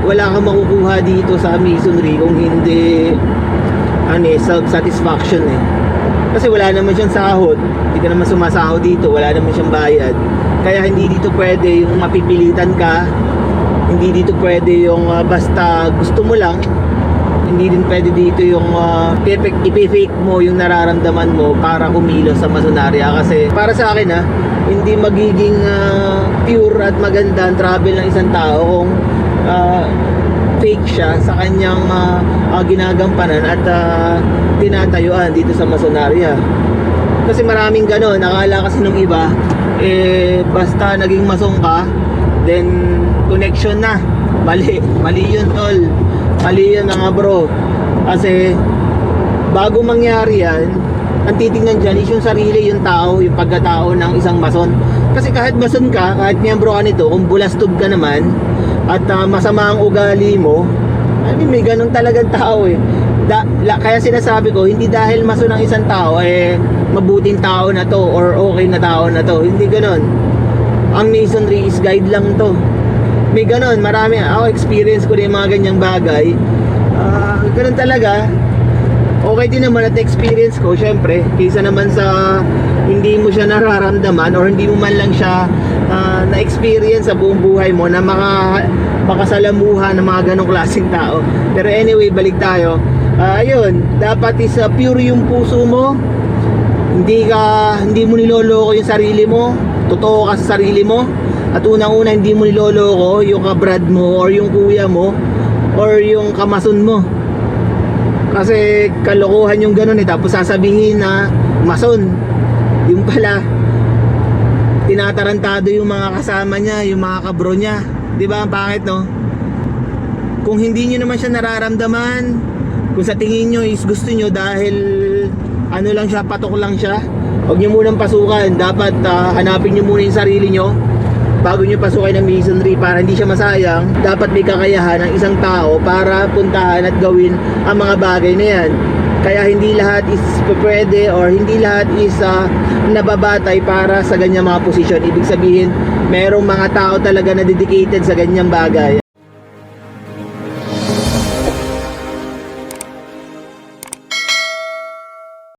wala kang makukuha dito sa masonry kung hindi self-satisfaction eh. Kasi wala naman siyang sahod, hindi ka naman sumasahod dito, wala naman siyang bayad. Kaya hindi dito pwede yung mapipilitan ka, hindi dito pwede yung basta gusto mo lang, hindi din pwede dito yung ipifake mo yung nararamdaman mo para kumilos sa masonarya. Kasi para sa akin hindi magiging pure at maganda ang travel ng isang tao kung fake siya sa kanyang ginagampanan at tinatayuan dito sa masonarya. Kasi maraming ganon, nakala kasi nung iba basta naging mason ka then connection na. Mali yun tol, mali yun nga bro. Kasi bago mangyari yan, ang titingnan dyan is yung sarili, yung tao, yung pagkatao ng isang mason. Kasi kahit mason ka, kahit miyembro ka nito, kung bulastog ka naman at masama ang ugali mo, may ganun talagang tao eh. Kaya sinasabi ko, hindi dahil mason ang isang tao mabuting tao na to or okay na tao na to. Hindi ganun. Ang masonry is guide lang to. May ganun, marami. Ako experience ko rin yung mga ganyang bagay. Ganun talaga. Okay din naman at experience ko, syempre, kaysa naman sa hindi mo siya nararamdaman or hindi mo man lang siya na-experience sa buong buhay mo na makasalamuha ng mga ganong klaseng tao. Pero anyway, balik tayo. Ayun, dapat is pure yung puso mo. Hindi mo niloloko yung sarili mo. Totoo ka sa sarili mo. At unang-una, hindi mo niloloko yung kabrad mo or yung kuya mo or yung kamason mo. Kasi kalokohan yung ganun tapos sasabihin na mason. Yung pala tinatarantado yung mga kasama niya, yung mga kabro niya. Diba ang pangit no? Kung hindi nyo naman siya nararamdaman, kung sa tingin nyo is gusto nyo dahil lang siya, patok lang siya, huwag nyo munang pasukan. Dapat hanapin nyo muna yung sarili nyo bago nyo pasukin ng masonry para hindi siya masayang. Dapat may kakayahan ng isang tao para puntahan at gawin ang mga bagay na yan. Kaya hindi lahat is pwede or hindi lahat is nababatay para sa ganyang mga posisyon. Ibig sabihin, merong mga tao talaga na dedicated sa ganyang bagay.